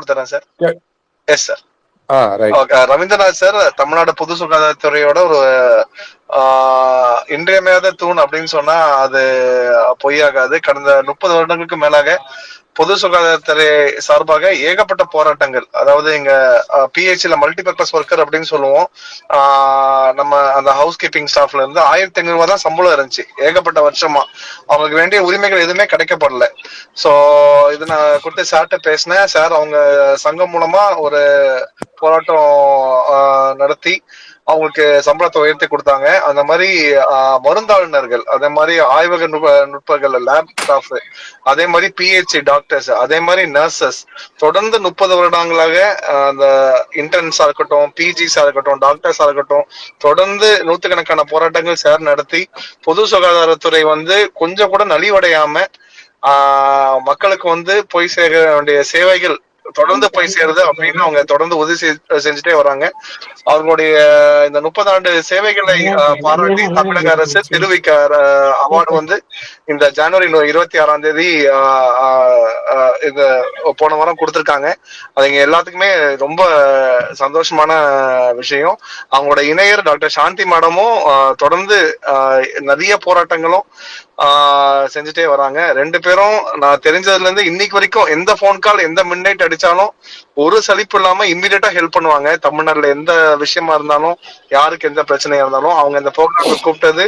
கொடுத்துறேன் sir. Yes sir. Right. Ravindranath sir Tamil Nadu பொது சுகாதாரத்துறையோட ஒரு இன்றியமையாத தூண் அப்படின்னு சொன்னா அது பொய்யாகாது. கடந்த 30 வருடங்களுக்கு மேலாக பொது சுகாதாரத்துறை சார்பாக ஏகப்பட்ட போராட்டங்கள், அதாவது எங்க பிஹெச்ல மல்டிபர்பஸ் ஒர்க்கர் அப்படின்னு சொல்லுவோம். நம்ம அந்த ஹவுஸ் கீப்பிங் ஸ்டாஃப்ல இருந்து 1500 ரூபாய் தான் சம்பளம் இருந்துச்சு ஏகப்பட்ட வருஷமா. அவங்களுக்கு வேண்டிய உரிமைகள் எதுவுமே கிடைக்கப்படல. சோ இது நான் கொடுத்து சார்ட்ட பேசினேன். சார் அவங்க சங்கம் மூலமா ஒரு போராட்டம் நடத்தி அவங்களுக்கு சம்பளத்தை உயர்த்தி கொடுத்தாங்க. அந்த மாதிரி மருந்தாளுநர்கள், அதே மாதிரி ஆய்வக நுட்பங்கள், லேப் ஸ்டாஃப், அதே மாதிரி பிஹெச்சி டாக்டர்ஸ், அதே மாதிரி நர்சஸ் தொடர்ந்து 30 வருடங்களாக அந்த இன்டர்ன்ஸா இருக்கட்டும், பிஜிஸா இருக்கட்டும், டாக்டர்ஸா இருக்கட்டும், தொடர்ந்து நூத்துக்கணக்கான போராட்டங்கள் சார் நடத்தி பொது சுகாதாரத்துறை கொஞ்சம் கூட நலிவடையாம மக்களுக்கு போய் சேர வேண்டிய சேவைகள் தொடர்ந்து போய் சேருது அப்படின்னு அவங்க தொடர்ந்து உதவி செஞ்சுட்டே வராங்க. அவங்களுடைய இந்த 30 ஆண்டு சேவைகளை பாராட்டி தமிழக அரசு திருவிக்க அவார்டு இந்த ஜனவரி 26ஆம் தேதி இது போன வாரம் கொடுத்திருக்காங்க. அது எல்லாத்துக்குமே ரொம்ப சந்தோஷமான விஷயம். அவங்களோட இணையர் டாக்டர் சாந்தி மேடமும் தொடர்ந்து நிறைய போராட்டங்களும் செஞ்சுட்டே வராங்க. 2 பேரும் நான் தெரிஞ்சதுல இருந்து இன்னைக்கு வரைக்கும் எந்த போன் கால், எந்த மிட்நைட் அடிச்சாலும் ஒரு சலிப்பு இல்லாம இம்மிடியட்டா ஹெல்ப் பண்ணுவாங்க. தமிழ்நாட்டுல எந்த விஷயமா இருந்தாலும், யாருக்கு எந்த பிரச்சனையா இருந்தாலும் அவங்க இந்த ப்ரோக்ராம் கூப்பிட்டது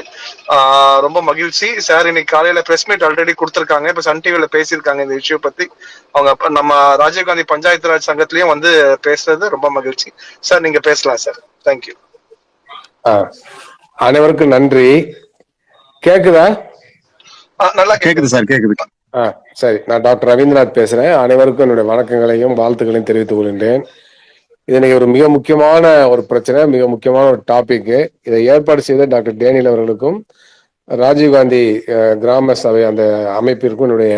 ரொம்ப மகிழ்ச்சி. சார் இன்னைக்கு காலையில பிரஸ் மீட் ஆல்ரெடி கொடுத்திருக்காங்க. இப்ப சன் டிவில பேசியிருக்காங்க இந்த இஷ்யூ பத்தி. அவங்க நம்ம ராஜீவ்காந்தி பஞ்சாயத்து ராஜ் சங்கத்திலயும் பேசுறது ரொம்ப மகிழ்ச்சி. சார் நீங்க பேசலாம் சார். தேங்க்யூ. அனைவருக்கும் நன்றி. கேக்குதா? நல்லா கேக்குது சார். கேக்குது. சரி, நான் டாக்டர் ரவீந்திரநாத் பேசுறேன். அனைவருக்கும் என்னுடைய வணக்கங்களையும் வாழ்த்துக்களையும் தெரிவித்துக் கொள்கின்றேன். இது இன்னைக்கு ஒரு மிக முக்கியமான ஒரு பிரச்சனை, மிக முக்கியமான ஒரு டாபிக். இதை ஏற்பாடு செய்த டாக்டர் டேனியல் அவர்களுக்கும் ராஜீவ்காந்தி கிராம சபை அந்த அமைப்பிற்கும் என்னுடைய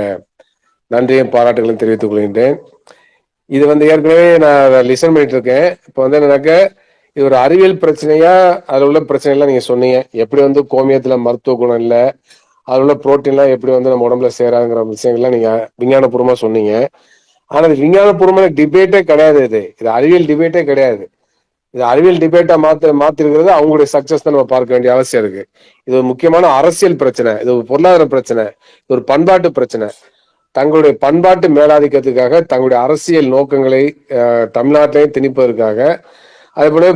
நன்றியும் பாராட்டுகளையும் தெரிவித்துக் கொள்கின்றேன். இது ஏற்கனவே நான் லிசன் பண்ணிட்டு இருக்கேன். இப்போ என்னன்னாக்க இது ஒரு அறிவியல் பிரச்சனையா, அதுல உள்ள பிரச்சனை எல்லாம் நீங்க சொன்னீங்க. எப்படி கோமியத்துல மருத்துவ குணம் இல்லை, அதுல உள்ள புரோட்டீன்லாம் எப்படி நம்ம உடம்புல சேராங்கிற விஷயங்கள்லாம் நீங்க விஞ்ஞானபூர்வமா சொன்னீங்க. ஆனா இது விஞ்ஞானபூர்வமான டிபேட்டே கிடையாது. இது அறிவியல் டிபேட்டே கிடையாது. இது அறிவியல் டிபேட்டா மாத்திருக்கிறது அவங்களுடைய சக்சஸ் தான் நம்ம பார்க்க வேண்டிய அவசியம் இருக்கு. இது ஒரு முக்கியமான அரசியல் பிரச்சனை, இது ஒரு பொருளாதார பிரச்சனை, இது ஒரு பண்பாட்டு பிரச்சனை. தங்களுடைய பண்பாட்டு மேலாதிக்கத்துக்காக, தங்களுடைய அரசியல் நோக்கங்களை தமிழ்நாட்டிலையும் திணிப்பதற்காக, அதே போல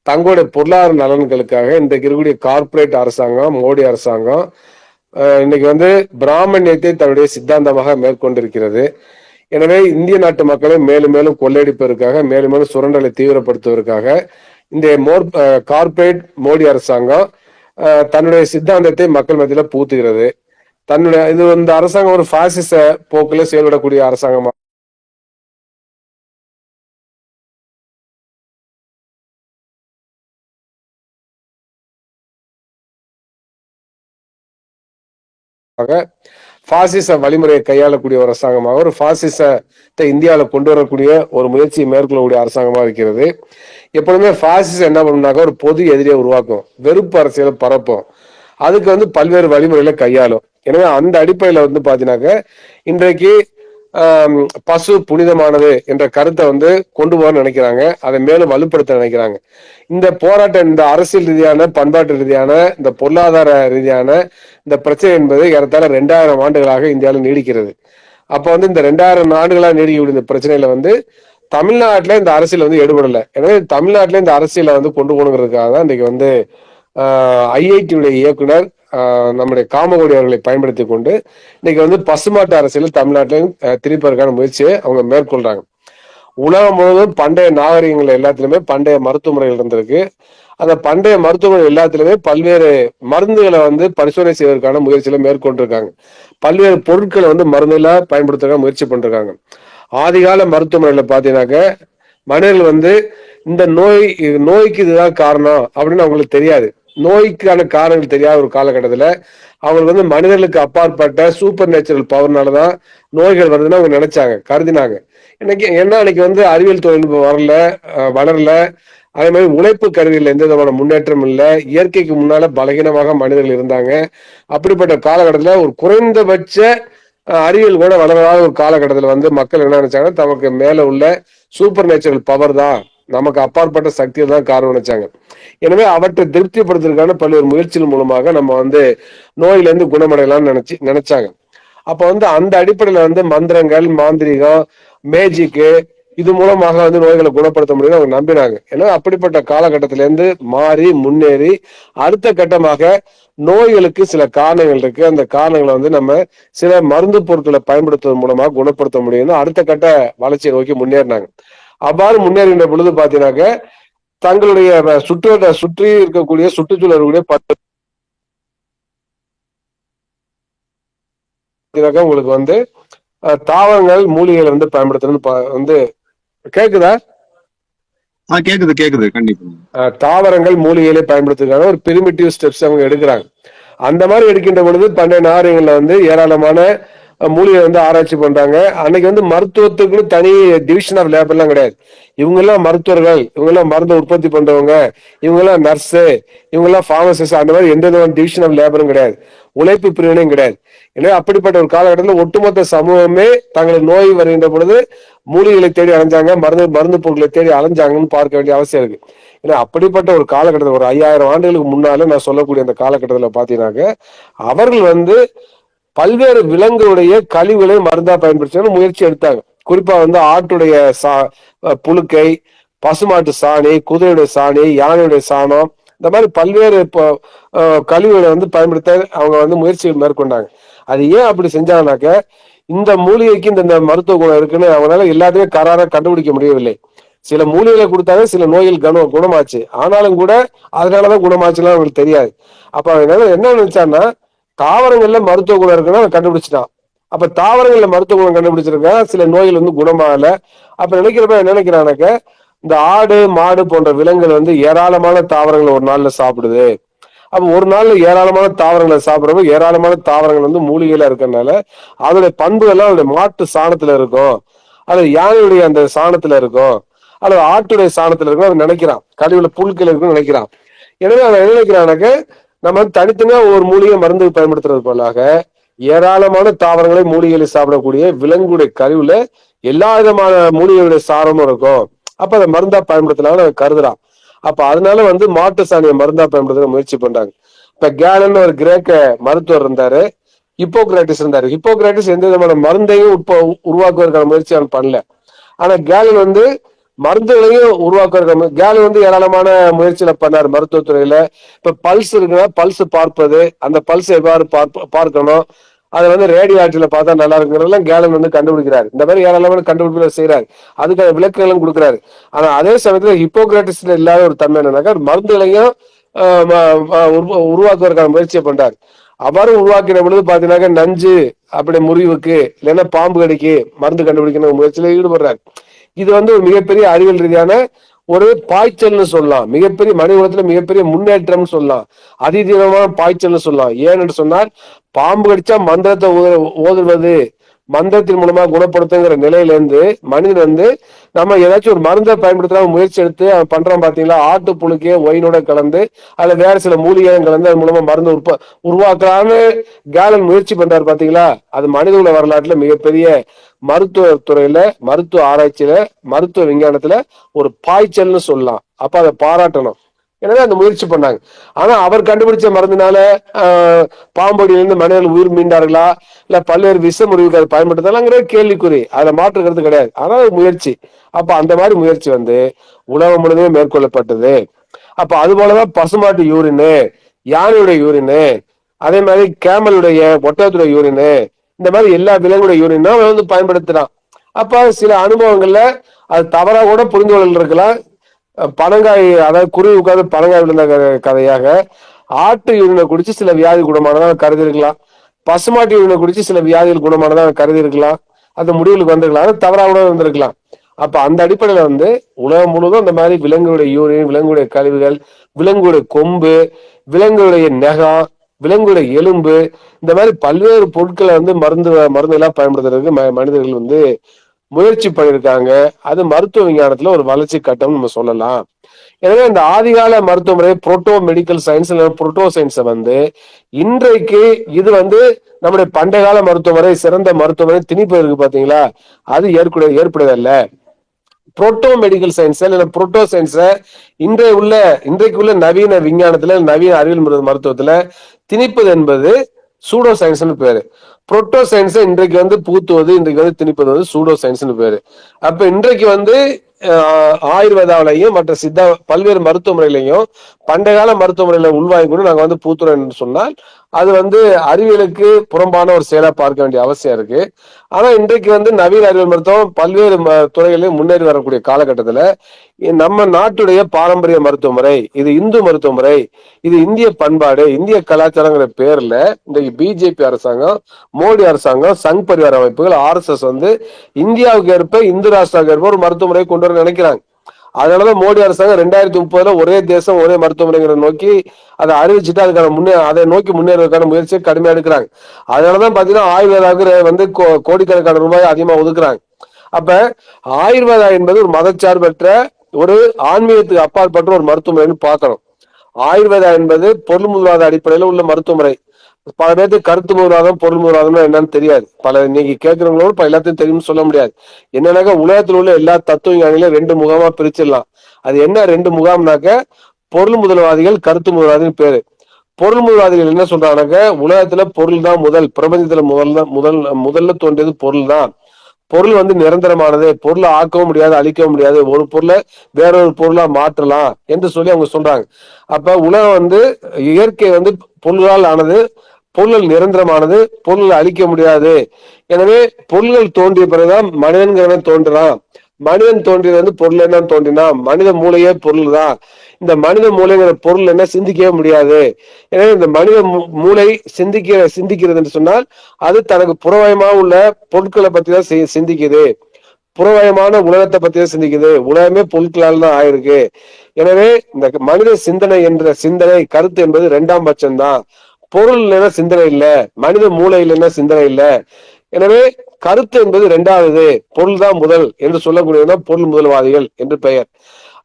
தங்களுடைய பொருளாதார நலன்களுக்காக இன்றைக்கு இருக்கக்கூடிய கார்பரேட் அரசாங்கம், மோடி அரசாங்கம் இன்னைக்கு பிராமணியத்தை தன்னுடைய சித்தாந்தமாக மேற்கொண்டிருக்கிறது. எனவே இந்திய நாட்டு மக்களை மேலும் மேலும் கொள்ளையடிப்பதற்காக, மேலும் மேலும் சுரண்டலை தீவிரப்படுத்துவதற்காக இந்த கார்பரேட் மோடி அரசாங்கம் தன்னுடைய சித்தாந்தத்தை மக்கள் மத்தியில பூத்துகிறது. இது இந்த அரசாங்கம் ஒரு பாசிச போக்குல செயல்படக்கூடிய அரசாங்கமா பாசிச வழிமுறையை கையாளக்கூடிய ஒரு அரசாங்கமாக, ஒரு பாசிசத்தை இந்தியாவில் கொண்டு வரக்கூடிய ஒரு முயற்சியை மேற்கொள்ளக்கூடிய அரசாங்கமா இருக்கிறது. எப்பொழுதுமே பாசிசம் என்ன பண்ணுனாக்க ஒரு பொது எதிரியை உருவாக்கும், வெறுப்பு அரசியலை பரப்பும், அதுக்கு பல்வேறு வழிமுறைகளை கையாளும். எனவே அந்த அடிப்படையில பாத்தீங்கன்னாக்க இன்றைக்கு பசு புனிதமானது என்ற கருத்தை கொண்டு போக நினைக்கிறாங்க. அதை மேலும் வலுப்படுத்த நினைக்கிறாங்க. இந்த போராட்டம், இந்த அரசியல் ரீதியான, பண்பாட்டு ரீதியான, இந்த பொருளாதார ரீதியான இந்த பிரச்சனை என்பது ஏறத்தாழ 2000 ஆண்டுகளாக இந்தியாவில் நீடிக்கிறது. அப்ப இந்த 2000 ஆண்டுகளாக நீடிக்கக்கூடிய இந்த பிரச்சனையில தமிழ்நாட்டுல இந்த அரசியல் ஈடுபடல. எனவே தமிழ்நாட்டுல இந்த அரசியலை கொண்டு போகணுங்கிறதுக்காக தான் இன்னைக்கு ஐஐடியுடைய இயக்குனர் நம்முடைய காமகோடி அவர்களை பயன்படுத்தி கொண்டு இன்னைக்கு பசுமாட்டு அரசியல் தமிழ்நாட்டிலும் திணிப்பதற்கான முயற்சியை அவங்க மேற்கொள்றாங்க. உலகம் முழுவதும் பண்டைய நாகரிகங்கள் எல்லாத்திலுமே பண்டைய மருத்துவ முறைகள் இருந்திருக்கு. அந்த பண்டைய மருத்துவ முறை எல்லாத்திலுமே பல்வேறு மருந்துகளை பரிசோதனை செய்வதற்கான முயற்சிகளை மேற்கொண்டிருக்காங்க. பல்வேறு பொருட்களை மருந்துகளா பயன்படுத்துறதுக்காக முயற்சி பண்றாங்க. ஆதிகால மருத்துவ முறையில பாத்தீங்கன்னாக்க மனிதர்கள் இந்த நோய்க்கு இதுதான் காரணம் அப்படின்னு அவங்களுக்கு தெரியாது. நோய்க்கான காரணங்கள் தெரியாத ஒரு காலகட்டத்துல அவங்களுக்கு மனிதர்களுக்கு அப்பாற்பட்ட சூப்பர் நேச்சுரல் பவர்னாலதான் நோய்கள் வருதுன்னு அவங்க நினைச்சாங்க, கருதினாங்க. இன்னைக்கு அறிவியல் தொழில்நுட்பம் வளரல. அதே மாதிரி உழைப்பு கருவியில் எந்த விதமான முன்னேற்றம் இல்லை. இயற்கைக்கு முன்னால பலகீனமாக மனிதர்கள் இருந்தாங்க. அப்படிப்பட்ட காலகட்டத்துல ஒரு குறைந்தபட்ச அறிவியல் கூட வளராத ஒரு காலகட்டத்தில் வந்து மக்கள் என்ன நினைச்சாங்கன்னா தமக்கு மேல உள்ள சூப்பர் நேச்சுரல் பவர் தான், நமக்கு அப்பாற்பட்ட சக்தி தான் காரணம் நினைச்சாங்க. எனவே அவற்றை திருப்திப்படுத்துறதுக்கான பல்வேறு முயற்சிகள் மூலமாக நம்ம வந்து நோயில இருந்து குணமடையலாம்னு நினைச்சாங்க. அப்ப வந்து அந்த அடிப்படையில வந்து மந்திரங்கள், மாந்திரிகம், மேஜிக்கு இது மூலமாக வந்து நோய்களை குணப்படுத்த முடியும்னு அவங்க நம்பினாங்க. ஏன்னா அப்படிப்பட்ட காலகட்டத்தில இருந்து மாறி முன்னேறி அடுத்த கட்டமாக நோய்களுக்கு சில காரணங்கள் இருக்கு, அந்த காரணங்களை வந்து நம்ம சில மருந்து பொருட்களை பயன்படுத்துவதன் மூலமாக குணப்படுத்த முடியும்னு அடுத்த கட்ட வளர்ச்சியை நோக்கி முன்னேறினாங்க. அவ்வாறு முன்னேறின பொழுது பாத்தீங்கன்னாக்க தங்களுடைய சுற்றி இருக்கக்கூடிய சுற்றுச்சூழலுடைய உங்களுக்கு வந்து தாவரங்கள் மூலிகைகளை வந்து பயன்படுத்தணும்னு வந்து கேக்குதா? கேக்குது கேக்குது கண்டிப்பா. தாவரங்கள் மூலிகைகளை பயன்படுத்துறதுக்கான ஒரு பிரிமிட்டிவ் ஸ்டெப்ஸ் அவங்க எடுக்கிறாங்க. அந்த மாதிரி எடுக்கின்ற பொழுது பண்டைய நாகரிகங்கள்ல வந்து ஏராளமான மூலிகை வந்து ஆராய்ச்சி பண்றாங்க. அன்னைக்கு வந்து மருத்துவத்துக்குன்னு தனி டிவிஷன் ஆஃப் லேப் எல்லாம் கிடையாது. இவங்க எல்லாம் மருத்துவர்கள், இவங்க எல்லாம் மருந்து உற்பத்தி பண்றவங்க, இவங்க எல்லாம் நர்ஸு, இவங்க எல்லாம் பார்மசிஸ்ட், அந்த மாதிரி எந்த விதமான டிவிஷன் ஆஃப் லேபரும் கிடையாது, உழைப்பு பிரிவினையும் கிடையாது. எனவே அப்படிப்பட்ட ஒரு காலகட்டத்தில் ஒட்டுமொத்த சமூகமே தங்களுக்கு நோய் வருகின்ற பொழுது மூலிகளை தேடி அலைஞ்சாங்க, மருந்து பொருட்களை தேடி அலைஞ்சாங்கன்னு பார்க்க வேண்டிய அவசியம் இருக்கு. ஏன்னா அப்படிப்பட்ட ஒரு காலகட்டத்தில் ஒரு 5000 ஆண்டுகளுக்கு முன்னால நான் சொல்லக்கூடிய அந்த காலகட்டத்தில் பாத்தீங்கன்னாக்க அவர்கள் வந்து பல்வேறு விலங்குடைய கழிவுகளை மருந்தா பயன்படுத்த முயற்சி எடுத்தாங்க. குறிப்பா வந்து ஆட்டுடைய புழுக்கை, பசுமாட்டு சாணி, குதிரையுடைய சாணி, யானையுடைய சாணம், இந்த மாதிரி பல்வேறு கழிவுகளை வந்து பயன்படுத்த அவங்க வந்து முயற்சி மேற்கொண்டாங்க. அது ஏன் அப்படி செஞ்சாங்கனாக்க இந்த மூலிகைக்கு இந்த மருத்துவ குணம் இருக்குன்னு அவங்களால எல்லாத்தையுமே கராரா கண்டுபிடிக்க முடியவில்லை. சில மூலிகைகளை கொடுத்தாங்க, சில நோய்கள் குணமாச்சு, ஆனாலும் கூட அதனாலதான் குணமாச்சுலாம் அவங்களுக்கு தெரியாது. அப்ப அதனால என்ன நினைச்சான்னா தாவரங்கள்ல மருத்துவ குணம் இருக்குன்னு கண்டுபிடிச்சிட்டான். அப்ப தாவரங்கள்ல மருத்துவ குணம் கண்டுபிடிச்சிருக்கா, சில நோய்கள் வந்து குணமாகல. அப்ப நினைக்கிறப்ப என்ன நினைக்கிறானாக்க இந்த ஆடு மாடு போன்ற விலங்குகள் வந்து ஏராளமான தாவரங்களை ஒரு நாள்ல சாப்பிடுது. அப்ப ஒரு நாள்ல ஏராளமான தாவரங்களை சாப்பிடுறப்ப ஏராளமான தாவரங்கள் வந்து மூலிகையில இருக்கிறதுனால அதோடைய பண்புகள்லாம் அதோடைய மாட்டு சாணத்துல இருக்கும், அல்லது யானையுடைய அந்த சாணத்துல இருக்கும், அல்லது ஆட்டுடைய சாணத்துல இருக்கும். அதை நினைக்கிறான், கழிவுல புழுக்கள் இருக்குன்னு நினைக்கிறான். எனவே அதை என்ன நினைக்கிறானாக்க நம்ம தனித்தனியா ஒரு மூலிகை மருந்து பயன்படுத்துறது போலாக ஏராளமான தாவரங்களை மூலிகைகளை சாப்பிடக்கூடிய விலங்குடைய கழிவுல எல்லா விதமான மூலிகைகளுடைய சாரமும் இருக்கும். அப்ப அதை மருந்தா பயன்படுத்தலாம்னு கருதுறான். அப்ப அதனால வந்து மாட்டு சாணியை மருந்தா பயன்படுத்த முயற்சி பண்றாங்க. இப்ப கேலன் ஒரு கிரேக்க மருத்துவர் இருந்தாரு, ஹிப்போகிராட்டிஸ் இருந்தாரு. ஹிப்போகிராட்டிஸ் எந்த விதமான மருந்தையும் உருவாக்குவதற்கான முயற்சி அவன் பண்ணல. ஆனா கேலன் வந்து மருந்துகளையும் உருவாக்குறது. கேலன் வந்து ஏராளமான முயற்சியில பண்ணாரு மருத்துவத்துறையில. இப்ப பல்ஸ் இருக்குன்னா பல்ஸ் பார்ப்பது, அந்த பல்ஸ் எவ்வாறு பார்க்கணும், அதை வந்து ரேடியோ ஆக்டிவ்ல பார்த்தா நல்லா இருக்குங்கிறதெல்லாம் கேலன் வந்து கண்டுபிடிக்கிறாரு. இந்த மாதிரி ஏராளமான கண்டுபிடிப்புகளை செய்யறாரு, அதுக்கான விளக்குகளும் கொடுக்குறாரு. ஆனா அதே சமயத்துல ஹிப்போகிராட்டிஸ்ல இல்லாத ஒரு தன்மை என்னன்னாக்கா மருந்துகளையும் உருவாக்குவதற்கான முயற்சியை பண்றாரு. அவ்வாறு உருவாக்கின பொழுது பாத்தீங்கன்னாக்க நஞ்சு அப்படி முறிவுக்கு இல்லைன்னா பாம்பு கடிக்கு மருந்து கண்டுபிடிக்கணும் முயற்சியில ஈடுபடுறாரு. இது வந்து ஒரு மிகப்பெரிய அறிவியல் ரீதியான ஒரு பாய்ச்சல்னு சொல்லலாம், மிகப்பெரிய மனித குலத்துல மிகப்பெரிய முன்னேற்றம் சொல்லலாம், அதிதீவிரமான பாய்ச்சல்னு சொல்லலாம். ஏன்னு சொன்னால் பாம்பு கடிச்சா மந்திரத்தை ஓதுவது, மந்திரத்தின் மூலமா குணப்படுத்துங்கிற நிலையில இருந்து மனிதன் வந்து நம்ம ஏதாச்சும் ஒரு மருந்தை பயன்படுத்தலாம் முயற்சி எடுத்து அவன் பண்றான். பாத்தீங்களா, ஆட்டு புழுக்கே ஒயினோட கலந்து அதுல வேற சில மூலிகையும் கலந்து அது மூலமா மருந்து உருவாக்கலான்னு கேலன் முயற்சி பண்றாரு. பாத்தீங்களா, அது மனிதகுல வரலாற்றுல மிகப்பெரிய மருத்துவ துறையில, மருத்துவ ஆராய்ச்சியில, மருத்துவ விஞ்ஞானத்துல ஒரு பாய்ச்சல்னு சொல்லலாம். அப்ப அதை பாராட்டணும். எனவே அந்த முயற்சி பண்ணாங்க. ஆனா அவர் கண்டுபிடிச்ச மருந்துனால பாம்படியிலிருந்து மனிதர்கள் உயிர் மீண்டார்களா, இல்ல பல்வேறு விஷ முறிவுக்கு அதை பயன்படுத்தலாங்கிற கேள்விக்குறி, அதுல மாற்றுக்கிறது கிடையாது. ஆனா முயற்சி. அப்ப அந்த மாதிரி முயற்சி வந்து உலகம் முழுவதுமே மேற்கொள்ளப்பட்டது. அப்ப அது போலதான் பசுமாட்டு யூரின், யானையுடைய யூரின், அதே மாதிரி கேமலுடைய ஒட்டகத்துடைய யூரின், இந்த மாதிரி எல்லா விலங்குடைய யூரின் அவன் வந்து பயன்படுத்துறான். அப்ப சில அனுபவங்கள்ல அது தவறா கூட புரிந்து கொள்ள இருக்கலாம். பனங்காய், அதாவது குருவி உட்காந்து பனங்காய் விழுந்த கதையாக ஆட்டு யூரினை குடிச்சு சில வியாதி குணமானதா கருதி இருக்கலாம், பசுமாட்டு யூரினை குடிச்சு சில வியாதிகள் குணமானதா கருதி இருக்கலாம், அந்த முடிவுகளுக்கு வந்திருக்கலாம், அது தவறா கூட வந்திருக்கலாம். அப்ப அந்த அடிப்படையில வந்து உலகம் முழுவதும் அந்த மாதிரி விலங்குடைய யூரின், விலங்குடைய கழிவுகள், விலங்குடைய கொம்பு, விலங்குடைய நெகம், விலங்குடைய எலும்பு, இந்த மாதிரி பல்வேறு பொருட்களை வந்து மருந்துகளா பயன்படுத்துறதுக்கு மனிதர்கள் வந்து முயற்சி பண்ணியிருக்காங்க. அது மருத்துவ விஞ்ஞானத்துல ஒரு வளர்ச்சி கட்டம் நம்ம சொல்லலாம். எனவே இந்த ஆதிகால மருத்துவ முறை புரோட்டோ மெடிக்கல் சயின்ஸ் புரோட்டோ சயின்ஸை இன்றைக்கு இது நம்முடைய பண்டைய கால மருத்துவ முறை சிறந்த மருத்துவ முறை திணிப்பு இருக்கு பாத்தீங்களா, அது ஏற்படுவதல்ல. புரோட்டோ மெடிக்கல் சயின்ஸ் இல்ல புரோட்டோ சயின்ஸ இன்றைக்கு உள்ள நவீன விஞ்ஞானத்துல நவீன அறிவியல் மருத்துவத்துல திணிப்பது என்பது சூடோ சயின்ஸ்னு பேரு. புரோட்டோ சயின்ஸ் இன்றைக்கு புகுத்துவது, இன்றைக்கு திணிப்பது சூடோ சயின்ஸ்னு பேரு. அப்ப இன்றைக்கு ஆயுர்வேதாவிலையும் மற்ற பல்வேறு மருத்துவ முறையிலையும் பண்டைய கால மருத்துவ முறையில உள்வாங்கி கூட நாங்க பூத்துறோம் என்று சொன்னால் அது அறிவியலுக்கு புறம்பான ஒரு செயலா பார்க்க வேண்டிய அவசியம் இருக்கு. ஆனா இன்றைக்கு நவீன அறிவியல் மருத்துவம் பல்வேறு துறைகளிலும் முன்னேறி வரக்கூடிய காலகட்டத்துல நம்ம நாட்டுடைய பாரம்பரிய மருத்துவ முறை, இது இந்து மருத்துவ முறை, இது இந்திய பண்பாடு, இந்திய கலாச்சாரங்கிற பேர்ல இன்றைக்கு பிஜேபி அரசாங்கம், மோடி அரசாங்கம், சங் பரிவார அமைப்புகள், RSS இந்தியாவுக்கு ஏற்ப இந்து ராஷ்டிராவுக்கு ஏற்ப ஒரு மருத்துவ முறையை கொண்டு வர நினைக்கிறாங்க. அதனாலதான் மோடி அரசாங்கம் 2030 ஒரே தேசம் ஒரே மருத்துவமனைங்கிற நோக்கி அதை அறிவிச்சுட்டு அதுக்கான அதை நோக்கி முன்னேறுவதற்கான முயற்சியை கடுமையா எடுக்கிறாங்க. அதனாலதான் பாத்தீங்கன்னா ஆயுர்வேதாவுக்கு கோடிக்கணக்கான ரூபாய் அதிகமா ஒதுக்குறாங்க. அப்ப ஆயுர்வேதா என்பது ஒரு மதச்சார்பற்ற ஒரு ஆன்மீகத்துக்கு அப்பாற்பட்ட ஒரு மருத்துவ முறைன்னு பார்க்கணும். ஆயுர்வேதா என்பது பொருள் முதல்வாத அடிப்படையில உள்ள மருத்துவ முறை. பல பேருக்கு கருத்து முதல்வாதம் பொருள் முதல்வாதம் என்னன்னு தெரியாது. இன்னைக்கு கேட்கிறவங்களோட எல்லாத்தையும் தெரியும்னு சொல்ல முடியாது. என்னன்னாக்க உலகத்தில் உள்ள எல்லா தத்துவ ஞானிகளையும் 2 முகாமா பிரிச்சிடலாம். அது என்ன 2 முகாம்னாக்க பொருள் முதல்வாதிகள், கருத்து முதல்வாதிகள் பேரு. பொருள் முதல்வாதிகள் என்ன சொல்றாங்கன்னாக்க உலகத்துல பொருள் தான் முதல், பிரபஞ்சத்துல முதல்ல தோன்றியது பொருள் தான். பொருள் நிரந்தரமானது, பொருளை ஆக்கவும் முடியாது, அழிக்கவும் முடியாது, ஒரு பொருளை வேறொரு பொருளா மாற்றலாம் என்று சொல்லி அவங்க சொல்றாங்க. அப்ப உலகம் இயற்கை பொருள்களால் ஆனது, பொருள்கள் நிரந்தரமானது, பொருள் அழிக்க முடியாது. எனவே பொருள்கள் தோன்றிய பிறகுதான் மனிதன்கிறவன் தோன்றான். மனிதன் தோன்றியது பொருள் என்னன்னு தோன்றினா மனித மூளையே பொருள் தான். இந்த மனித மூளைங்கிற பொருள் என்ன சிந்திக்கவே முடியாது. எனவே இந்த மனித மூளை சிந்திக்கிறது என்று சொன்னால் அது தனக்கு புறவயமா உள்ள பொருட்களை பத்தி தான் சிந்திக்குது. புறவயமான உலகத்தை பத்தி தான் சிந்திக்குது. உலகமே பொருட்களால் தான் ஆயிருக்கு. எனவே இந்த மனித சிந்தனை என்ற சிந்தனை கருத்து என்பது 2ஆம் பட்சம் தான். பொருள் இல்லைன்னா சிந்தனை இல்லை, மனித மூளை இல்லைன்னா சிந்தனை இல்லை. எனவே கருத்து என்பது 2வது, பொருள் தான் முதல் என்று சொல்லக்கூடியதுதான் பொருள் முதல்வாதிகள் என்று பெயர்.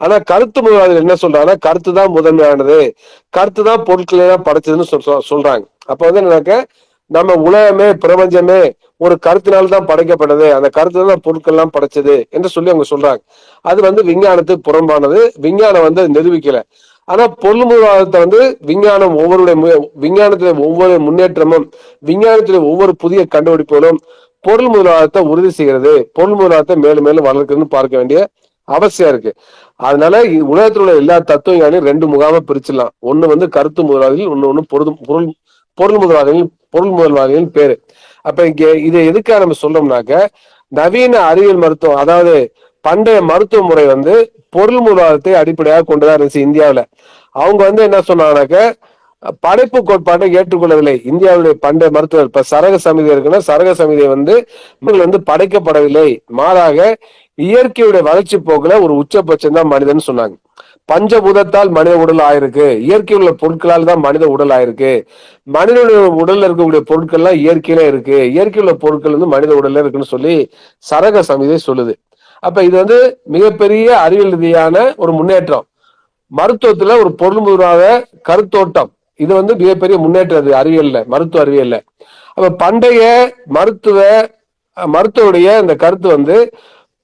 ஆனா கருத்து முதல்வாதிகள் என்ன சொல்றாங்கன்னா கருத்து தான் முதன்மையானது, கருத்து தான் பொருட்களை தான் படைச்சதுன்னு சொல்றாங்க. அப்ப என்னன்னாக்க நம்ம உலகமே பிரபஞ்சமே ஒரு கருத்தினால்தான் படைக்கப்பட்டது, அந்த கருத்து தான் பொருட்கள் எல்லாம் படைச்சது என்று சொல்லி அவங்க சொல்றாங்க. அது விஞ்ஞானத்துக்கு புறம்பானது. விஞ்ஞானம் நிரூபிக்கல. ஆனா பொருள் முதல்வாதத்தை விஞ்ஞானம் விஞ்ஞானத்தில ஒவ்வொரு முன்னேற்றமும், விஞ்ஞானத்தில ஒவ்வொரு புதிய கண்டுபிடிப்புகளும் பொருள் முதல்வாதத்தை உறுதி செய்கிறது, பொருள் முதல்வாதத்தை மேலும் மேலும் வளர்க்குதுன்னு பார்க்க வேண்டிய அவசியம் இருக்கு. அதனால உலகத்தில் உள்ள எல்லா தத்துவங்களையும் 2 முகாமா பிரிச்சிடலாம். ஒண்ணு கருத்து முதல்வாதிகள், ஒண்ணு பொருள் முதல்வாதிகள் பேரு. அப்ப இங்க இதை எதுக்காக நம்ம சொல்றோம்னாக்க நவீன அறிவியல் மருத்துவம், அதாவது பண்டைய மருத்துவ முறை பொருள் முதல்வாதத்தை அடிப்படையாக கொண்டுதான் இருந்துச்சு இந்தியாவில. அவங்க என்ன சொன்னாங்கன்னாக்க படைப்பு கோட்பாட்டை ஏற்றுக்கொள்ளவில்லை. இந்தியாவுடைய பண்டைய மருத்துவர் இப்ப சரக சமிதி இருக்குன்னா சரக சமிதியை படைக்கப்படவில்லை, மாறாக இயற்கையுடைய வளர்ச்சி போக்குல ஒரு உச்சபட்சம் தான் மனிதன் சொன்னாங்க. பஞ்சபூதத்தால் மனித உடல் ஆயிருக்கு, இயற்கை உள்ள பொருட்களால் தான் மனித உடல் ஆயிருக்கு. மனிதனுடைய உடல்ல இருக்கக்கூடிய பொருட்கள் எல்லாம் இயற்கையில இருக்கு, இயற்கை உள்ள பொருட்கள் மனித உடல்ல இருக்குன்னு சொல்லி சரக சமிதி சொல்லுது. அப்ப இது மிகப்பெரிய அறிவியல் ரீதியான ஒரு முன்னேற்றம். மருத்துவத்துல ஒரு பொருள் முதல்வாத கருத்தோட்டம், இது மிகப்பெரிய முன்னேற்றம் அறிவியல்ல, மருத்துவ அறிவியல்ல. அப்ப பண்டைய மருத்துவடைய இந்த கருத்து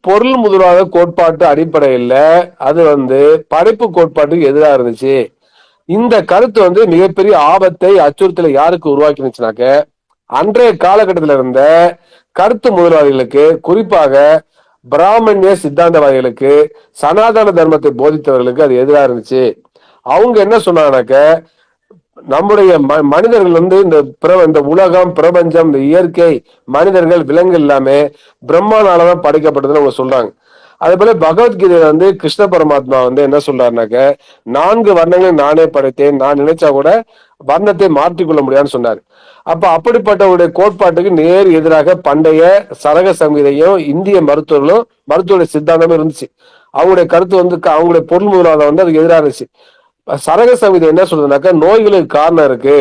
பொருள் முதல்வாத கோட்பாட்டு அடிப்படையில் அது படைப்பு கோட்பாட்டுக்கு எதிராக இருந்துச்சு. இந்த கருத்து மிகப்பெரிய ஆபத்தை அச்சுறுத்தலை யாருக்கு உருவாக்கினுச்சுனாக்க அன்றைய காலகட்டத்தில் இருந்த கருத்து முதல்வாதிகளுக்கு, குறிப்பாக பிராமணிய சித்தாந்தவாதிகளுக்கு, சனாதன தர்மத்தை போதித்தவர்களுக்கு அது எதிராக இருந்துச்சு. அவங்க என்ன சொன்னாங்கன்னாக்க நம்முடைய மனிதர்கள் இந்த உலகம், பிரபஞ்சம், இந்த இயற்கை, மனிதர்கள், விலங்குகள் எல்லாமே பிரம்மானாலதான் படைக்கப்பட்டதுன்னு அவங்க சொல்றாங்க. அதே போல பகவத்கீதை கிருஷ்ண பரமாத்மா என்ன சொல்றாருனாக்க 4 வர்ணங்களை நானே படைத்தேன், நான் நினைச்சா கூட வர்ணத்தை மாற்றிக்கொள்ள முடியாதுன்னு சொன்னார். அப்ப அப்படிப்பட்டவருடைய கோட்பாட்டுக்கு நேர் எதிராக பண்டைய சரக சங்கீதையும் இந்திய மருத்துவர்களும் மருத்துவ சித்தாந்தமும் இருந்துச்சு. அவங்களுடைய கருத்து அவங்களுடைய பொருள் முதல்வாதம் அதுக்கு எதிராக இருந்துச்சு. சரக சமிதி என்ன சொல்றதுனாக்கா நோய்களுக்கு காரணம் இருக்கு,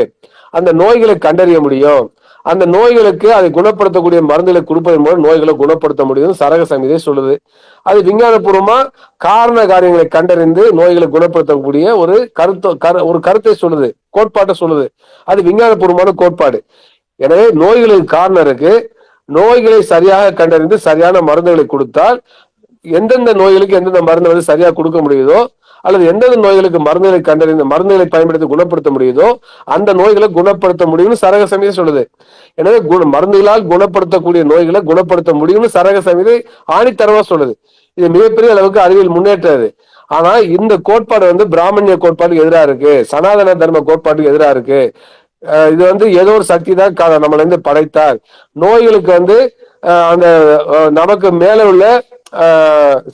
அந்த நோய்களை கண்டறிய முடியும், அந்த நோய்களுக்கு அதை குணப்படுத்தக்கூடிய மருந்துகளை கொடுப்பதன் மூலம் நோய்களை குணப்படுத்த முடியும் சரக சமிதை சொல்லுது. அது விஞ்ஞானபூர்வமா காரண காரியங்களை கண்டறிந்து நோய்களை குணப்படுத்தக்கூடிய ஒரு கருத்தை சொல்லுது, கோட்பாட்டை சொல்லுது. அது விஞ்ஞானபூர்வமான கோட்பாடு. எனவே நோய்களுக்கு காரணம் இருக்கு. நோய்களை சரியாக கண்டறிந்து சரியான மருந்துகளை கொடுத்தால் எந்தெந்த நோய்களுக்கு எந்தெந்த மருந்து வந்து சரியா கொடுக்க முடியுதோ, அல்லது எந்தெந்த நோய்களுக்கு மருந்துகளை கண்டறிந்து மருந்துகளை பயன்படுத்தி குணப்படுத்த முடியுதோ அந்த நோய்களை குணப்படுத்த முடியும்னு சரக சமிதை சொல்லுது. எனவே மருந்துகளால் குணப்படுத்தக்கூடிய நோய்களை குணப்படுத்த முடியும்னு சரக சமிதை ஆணித்தரமா சொல்லுது. இது மிகப்பெரிய அளவுக்கு அறிவியல் முன்னேற்றது. ஆனா இந்த கோட்பாடு வந்து பிராமணிய கோட்பாட்டுக்கு எதிராக இருக்கு, சனாதன தர்ம கோட்பாட்டுக்கு எதிராக இருக்கு. இது வந்து ஏதோ ஒரு சக்தி தான் நம்மள இருந்து படைத்தார், நோய்களுக்கு வந்து அந்த நமக்கு மேல உள்ள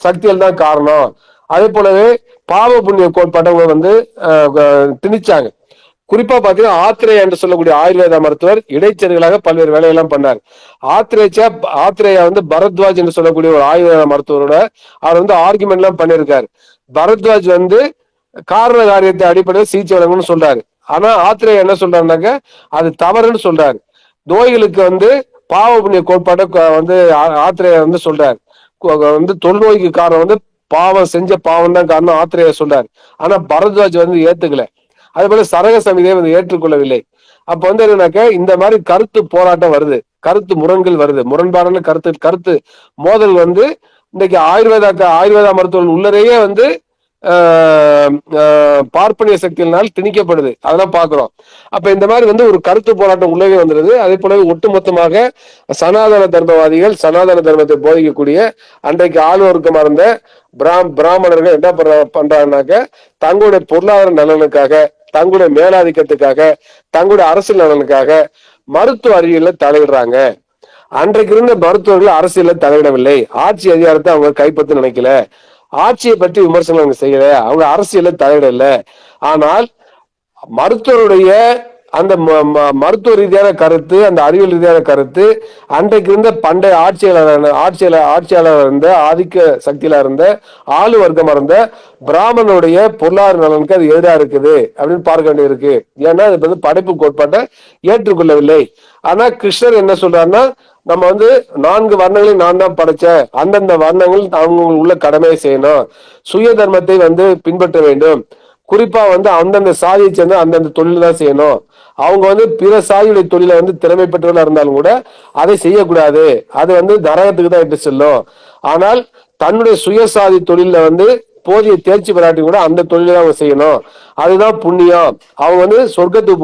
சக்திகள் தான் காரணம். அதே போலவே பாவ புண்ணிய கோட்பாட்டை வந்து திணிச்சாங்க. குறிப்பா பாத்தீங்கன்னா ஆத்திரேயா என்று சொல்லக்கூடிய ஆயுர்வேத மருத்துவர் இடைச்செருகளாக பல்வேறு வேலையெல்லாம் பண்ணார். ஆத்திரேயா வந்து பரத்வாஜ் என்று சொல்லக்கூடிய ஒரு ஆயுர்வேத மருத்துவரோட அவர் வந்து ஆர்குமெண்ட் எல்லாம் பண்ணியிருக்காரு. பரத்வாஜ் வந்து காரண காரியத்தை அடிப்படையில் சிகிச்சை வழங்கணும்னு சொல்றாரு. ஆனா ஆத்திரேயா என்ன சொல்றாருனாக்க அது தவறுன்னு சொல்றாரு. நோய்களுக்கு வந்து பாவ புண்ணிய கோட்பாட்டை வந்து ஆத்திரேயா வந்து சொல்றாரு. வந்து தொழுநோய்க்கு காரணம் வந்து செஞ்ச பாவம் தான் காரணம் ஆத்திரேயா சொல்றாரு. ஆனா பரத்வாஜ் வந்து ஏத்துக்கல. அதே போல சரக சமிதியை வந்து ஏற்றுக்கொள்ளவில்லை. அப்ப வந்து என்னன்னாக்க இந்த மாதிரி கருத்து போராட்டம் வருது, கருத்து முரண்கள் வருது, முரண்பாடான கருத்து மோதல் வந்து இன்னைக்கு ஆயுர்வேதா மருத்துவர்கள் உள்ளரையே வந்து பார்ப்பனிய சக்தியினால் திணிக்கப்படுது. அதெல்லாம் பாக்குறோம். அப்ப இந்த மாதிரி வந்து ஒரு கருத்து போராட்டம் உள்ளவே வந்துருது. அதே போலவே ஒட்டுமொத்தமாக சனாதன தர்மவாதிகள், சனாதன தர்மத்தை போதிக்கக்கூடிய அன்றைக்கு ஆளுவர்க்கமா இருந்த பிராமணர்கள் என்ன பண்றாங்கன்னாக்க தங்களுடைய பொருளாதார நலனுக்காக, தங்களுடைய மேலாதிக்கத்துக்காக, தங்களுடைய அரசியல் நலனுக்காக மருத்துவ அறிவியல்ல தலையிடுறாங்க. அன்றைக்கு இருந்த மருத்துவர்கள் அரசியல்ல தலையிடவில்லை, ஆட்சி அதிகாரத்தை அவங்க கைப்பற்ற நினைக்கல, ஆட்சியை பற்றி விமர்சனம் அவங்க செய்யல, அவங்க அரசியல தலையிடல. ஆனால் மருத்துவருடைய அந்த மருத்துவ ரீதியான கருத்து, அந்த அறிவியல் ரீதியான கருத்து அன்றைக்கு இருந்த பண்டைய ஆட்சியாளர் இருந்த ஆதிக்க சக்தியில இருந்த ஆளு வர்க்கமா இருந்த பிராமணனுடைய பொருளாதார நலனுக்கு அது எதிராக இருக்குது அப்படின்னு பார்க்க வேண்டியிருக்கு. ஏன்னா அது வந்து படைப்பு கோட்பாட்டை ஏற்றுக்கொள்ளவில்லை. ஆனா கிருஷ்ணர் என்ன சொல்றாருன்னா, நம்ம வந்து 4 வர்ணங்களையும் நான் தான் படைச்சேன், அந்தந்த வர்ணங்கள் அவங்க உள்ள கடமையை செய்யணும், சுய தர்மத்தை வந்து பின்பற்ற வேண்டும், குறிப்பா வந்து அந்தந்த சாதியை சேர்ந்து அந்தந்த தொழில் தான் செய்யணும், அவங்க வந்து பிற சாதியுடைய தொழில வந்து திறமை பெற்றவர்களா இருந்தாலும் கூட அதை செய்யக்கூடாது, அது வந்து நரகத்துக்கு தான் இட்டு செல்லும். ஆனால் தன்னுடைய சுயசாதி தொழில வந்து போதிய தேர்ச்சி பெறாட்டி கூட அந்த தொழிலை அவங்க செய்யணும், அதுதான் புண்ணியம், அவங்க வந்து சொர்க்கத்துக்கு